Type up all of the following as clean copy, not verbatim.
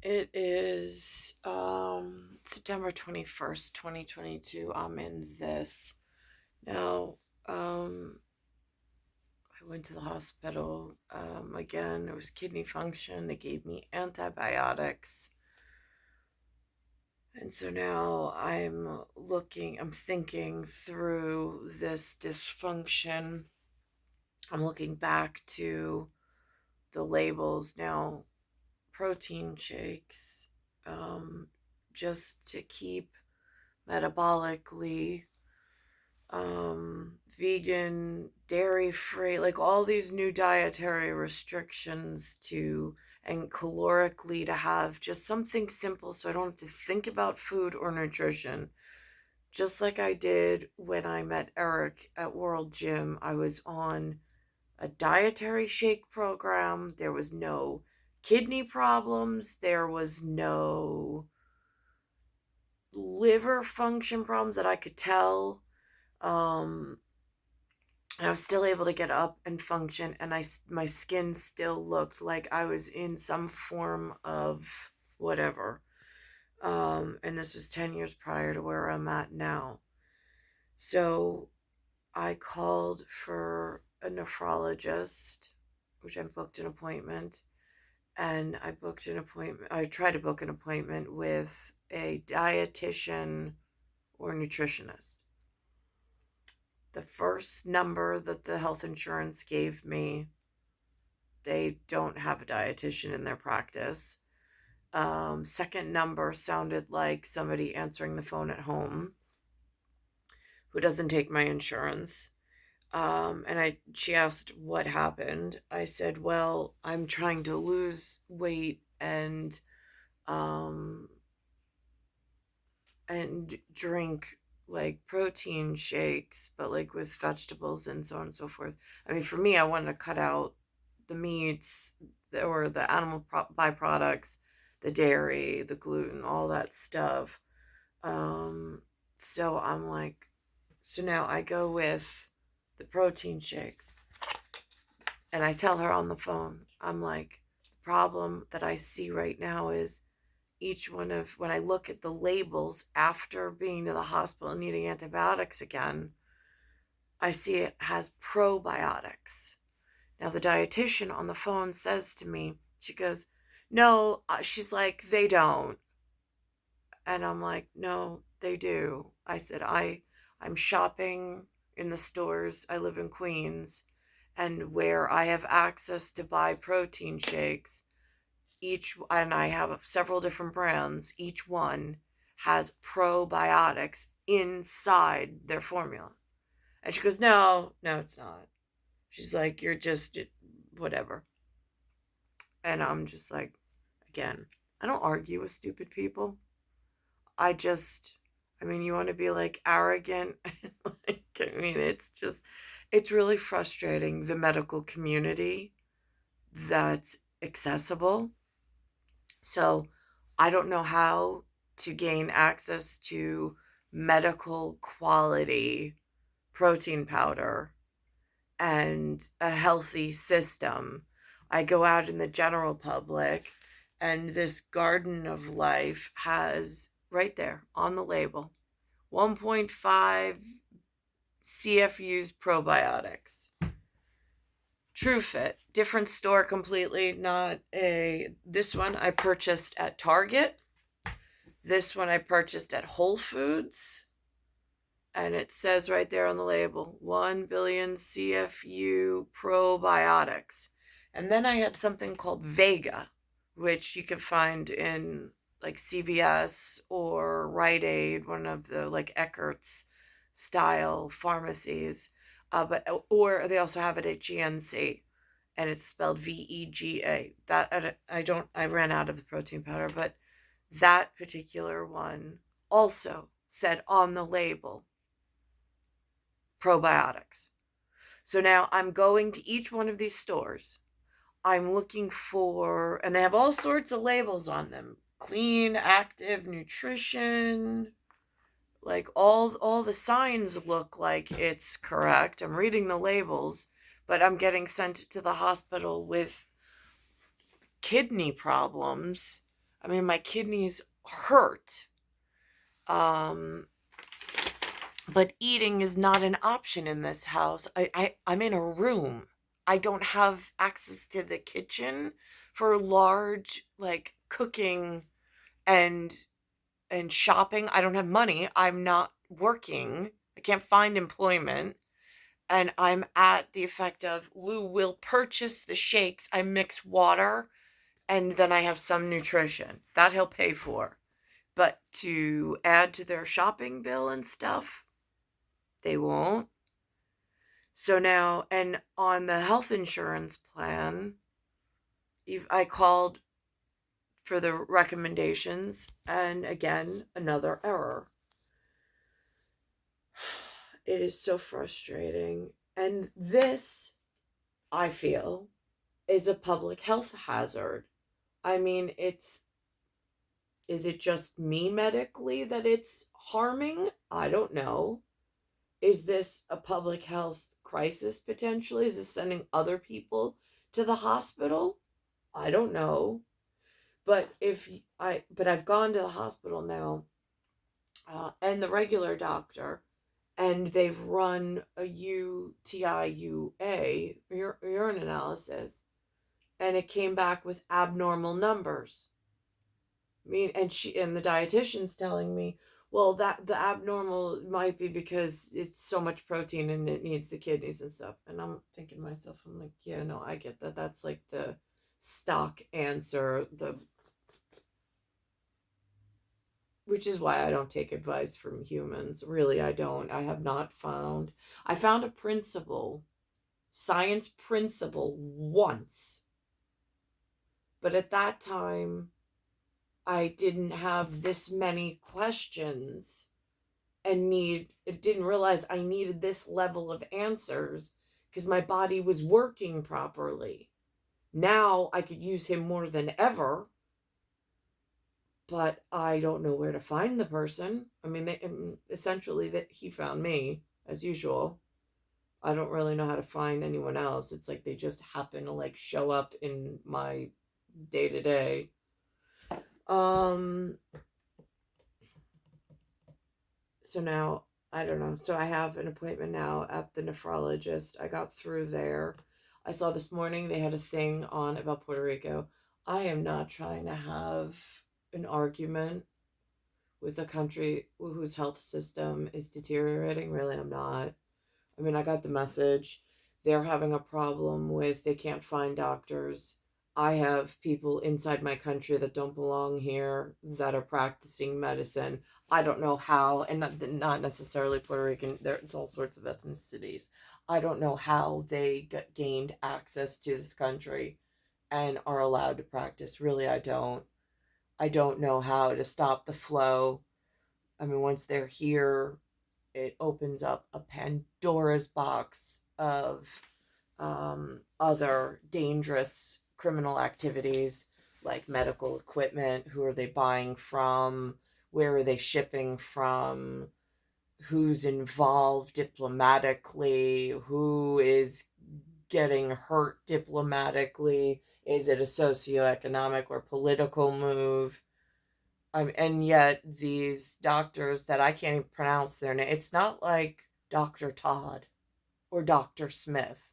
It is September 21st, 2022. I'm in this. Now, I went to the hospital. Again, it was kidney function. They gave me antibiotics. And so now I'm thinking through this dysfunction. I'm looking back to the labels now, protein shakes, um, just to keep metabolically vegan, dairy free, like all these new dietary restrictions to and calorically to have just something simple so I don't have to think about food or nutrition. Just like I did when I met Eric at World Gym, I was on a dietary shake program. There was no kidney problems, there was no liver function problems that I could tell. Um, and I was still able to get up and function, and my skin still looked like I was in some form of whatever. And this was 10 years prior to where I'm at now. So I called for a nephrologist, which I booked an appointment, and I tried to book an appointment with a dietitian or nutritionist. The first number that the health insurance gave me, they don't have a dietitian in their practice. Second number sounded like somebody answering the phone at home who doesn't take my insurance. She asked what happened. I said, well, I'm trying to lose weight um, and drink like protein shakes, but like with vegetables and so on and so forth. I mean, for me, I wanted to cut out the meats or the animal byproducts, the dairy, the gluten, all that stuff. Um, so I'm like, so now I go with the protein shakes, and I tell her on the phone, I'm like, the problem that I see right now is when I look at the labels after being to the hospital and needing antibiotics again, I see it has probiotics. Now, the dietitian on the phone says to me, she goes, no, she's like, they don't. And I'm like, no, they do. I said, I'm shopping in the stores. I live in Queens, and where I have access to buy protein shakes, and I have several different brands, each one has probiotics inside their formula. And she goes, no, no, it's not. She's like, you're just whatever. And I'm just like, again, I don't argue with stupid people. I just, I mean, you want to be like arrogant. Like, I mean, it's really frustrating the medical community that's accessible. So I don't know how to gain access to medical quality protein powder and a healthy system. I go out in the general public, and this Garden of Life has right there on the label 1.5 CFUs probiotics. TrueFit, different store completely, not a. This one I purchased at Target. This one I purchased at Whole Foods. And it says right there on the label 1 billion CFU probiotics. And then I had something called Vega, which you can find in like CVS or Rite Aid, one of the like Eckert's style pharmacies. Or they also have it at GNC, and it's spelled VEGA. I ran out of the protein powder, but that particular one also said on the label probiotics. So now I'm going to each one of these stores. I'm looking for, and they have all sorts of labels on them: clean, active, nutrition. Like all the signs look like it's correct. I'm reading the labels, but I'm getting sent to the hospital with kidney problems. I mean, my kidneys hurt. Um, but eating is not an option in this house. I'm in a room. I don't have access to the kitchen for large, like, cooking and shopping. I don't have money. I'm not working. I can't find employment. And I'm at the effect of Lou will purchase the shakes. I mix water and then I have some nutrition. That he'll pay for. But to add to their shopping bill and stuff, they won't. So now, and on the health insurance plan, I called for the recommendations, and again, another error. It is so frustrating. And this, I feel, is a public health hazard. I mean, is it just me medically that it's harming? I don't know. Is this a public health crisis potentially? Is this sending other people to the hospital? I don't know. But I've gone to the hospital now, and the regular doctor, and they've run a UTIUA, urine analysis, and it came back with abnormal numbers. I mean, and the dietitian's telling me, well, that the abnormal might be because it's so much protein and it needs the kidneys and stuff. And I'm thinking to myself, I'm like, yeah, no, I get that. That's like the stock answer, which is why I don't take advice from humans. Really, I don't. I have not found. I found a principle, science principle once, but at that time I didn't have this many questions and didn't realize I needed this level of answers because my body was working properly. Now I could use him more than ever, but I don't know where to find the person. I mean, essentially that he found me as usual. I don't really know how to find anyone else. It's like they just happen to like show up in my day to day. So now I don't know. So I have an appointment now at the nephrologist. I got through there. I saw this morning they had a thing on about Puerto Rico. I am not trying to have an argument with a country whose health system is deteriorating. Really, I'm not. I mean, I got the message. They're having a problem with they can't find doctors. I have people inside my country that don't belong here that are practicing medicine. I don't know how, and not necessarily Puerto Rican, there's all sorts of ethnicities. I don't know how they gained access to this country and are allowed to practice. Really, I don't. I don't know how to stop the flow. I mean, once they're here, it opens up a Pandora's box of other dangerous criminal activities like medical equipment. Who are they buying from? Where are they shipping from? Who's involved diplomatically? Who is getting hurt diplomatically? Is it a socioeconomic or political move? And yet these doctors that I can't even pronounce their name, it's not like Dr. Todd or Dr. Smith.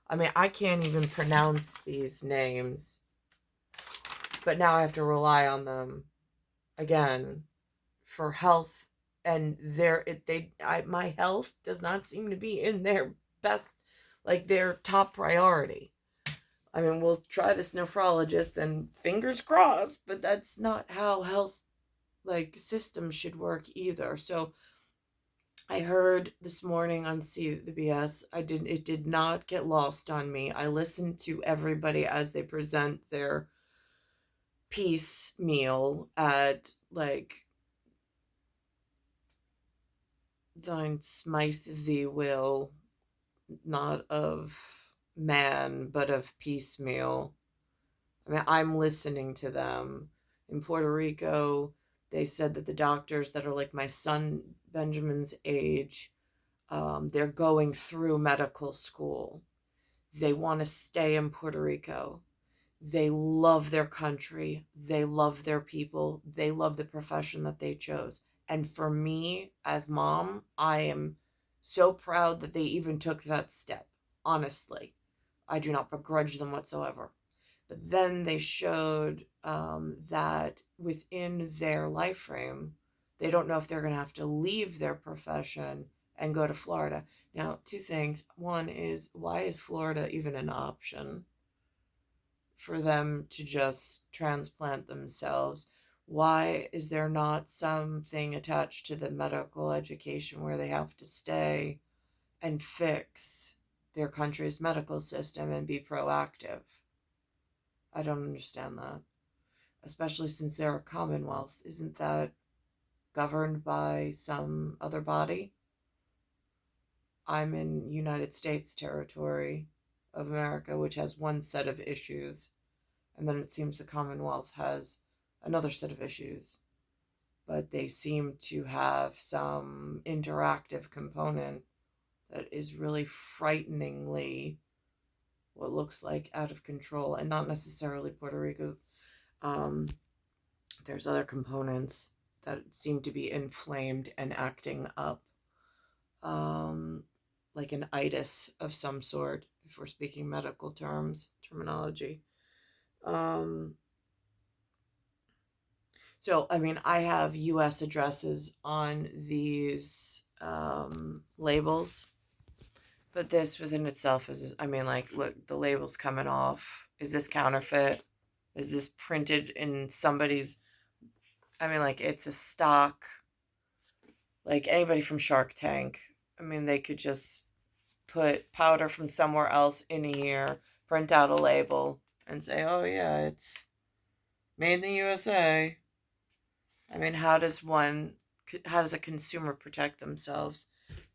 I mean, I can't even pronounce these names, but now I have to rely on them again for health, and my health does not seem to be in their best, like their top priority. I mean, we'll try this nephrologist and fingers crossed, but that's not how health like system should work either. So I heard this morning on CBS, it did not get lost on me. I listened to everybody as they present their piecemeal at like thine smite thee will, not of man, but of piecemeal. I mean, I'm listening to them. In Puerto Rico, they said that the doctors that are like my son Benjamin's age, they're going through medical school. They want to stay in Puerto Rico. They love their country, they love their people, they love the profession that they chose. And for me, as mom, I am so proud that they even took that step. Honestly, I do not begrudge them whatsoever. But then they showed that within their life frame, they don't know if they're going to have to leave their profession and go to Florida. Now, two things. One is, why is Florida even an option for them to just transplant themselves? Why is there not something attached to the medical education where they have to stay and fix their country's medical system and be proactive? I don't understand that, especially since they're a commonwealth. Isn't that governed by some other body? I'm in United States territory of America, which has one set of issues, and then it seems the Commonwealth has another set of issues. But they seem to have some interactive component that is really frighteningly what looks like out of control, and not necessarily Puerto Rico. Um, there's other components that seem to be inflamed and acting up, um, like an itis of some sort, if we're speaking medical terminology. Um, so, I mean, I have US addresses on these labels, but this within itself is, I mean, like, look, the label's coming off. Is this counterfeit? Is this printed in somebody's, I mean, like, it's a stock, like anybody from Shark Tank. I mean, they could just put powder from somewhere else in here, print out a label, and say, oh, yeah, it's made in the USA. I mean, how does a consumer protect themselves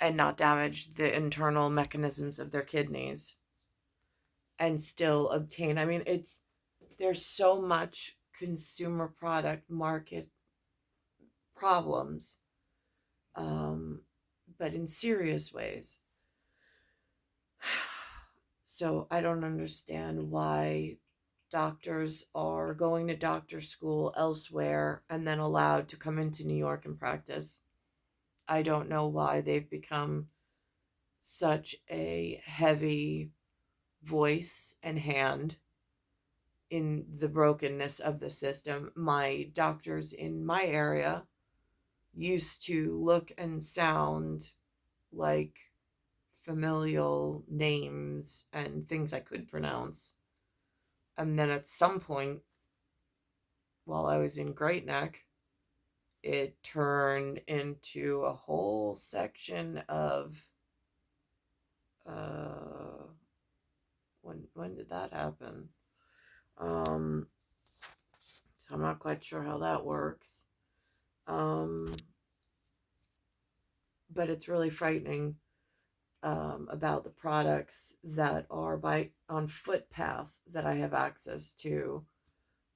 and not damage the internal mechanisms of their kidneys and still obtain? I mean, there's so much consumer product market problems, um, but in serious ways. So I don't understand why doctors are going to doctor school elsewhere and then allowed to come into New York and practice. I don't know why they've become such a heavy voice and hand in the brokenness of the system. My doctors in my area used to look and sound like familial names and things I could pronounce. And then at some point, while I was in Great Neck, it turned into a whole section of uh when did that happen? Um so I'm not quite sure how that works. Um but it's really frightening about the products that are by on footpath that I have access to.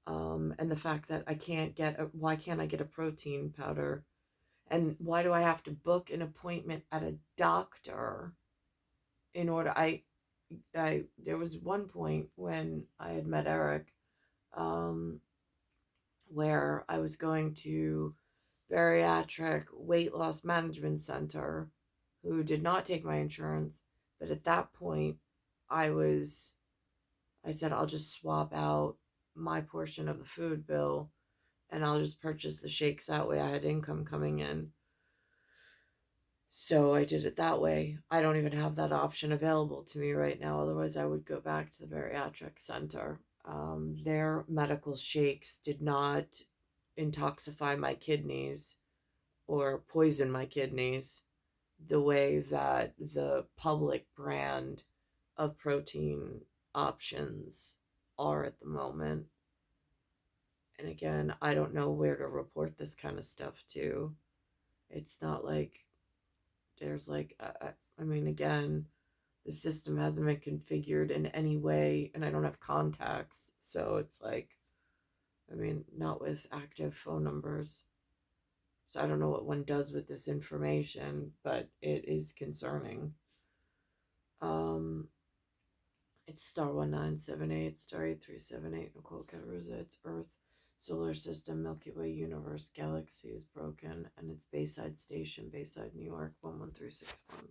And the fact that why can't I get a protein powder? And why do I have to book an appointment at a doctor in order? I there was one point when I had met Eric, um, where I was going to bariatric weight loss management center, who did not take my insurance. But at that point, I was I said I'll just swap out my portion of the food bill and I'll just purchase the shakes that way. I had income coming in. So I did it that way. I don't even have that option available to me right now. Otherwise, I would go back to the bariatric center. Their medical shakes did not intoxify my kidneys or poison my kidneys the way that the public brand of protein options are at the moment. And again, I don't know where to report this kind of stuff to. It's not like there's like, I mean, again, the system hasn't been configured in any way, and I don't have contacts. So it's like, I mean, not with active phone numbers. So I don't know what one does with this information, but it is concerning. Um, It's star 1978, star 8378, Nicole Cattaruzza. It's Earth, Solar System, Milky Way, Universe, Galaxy is broken, and it's Bayside Station, Bayside, New York, 11361.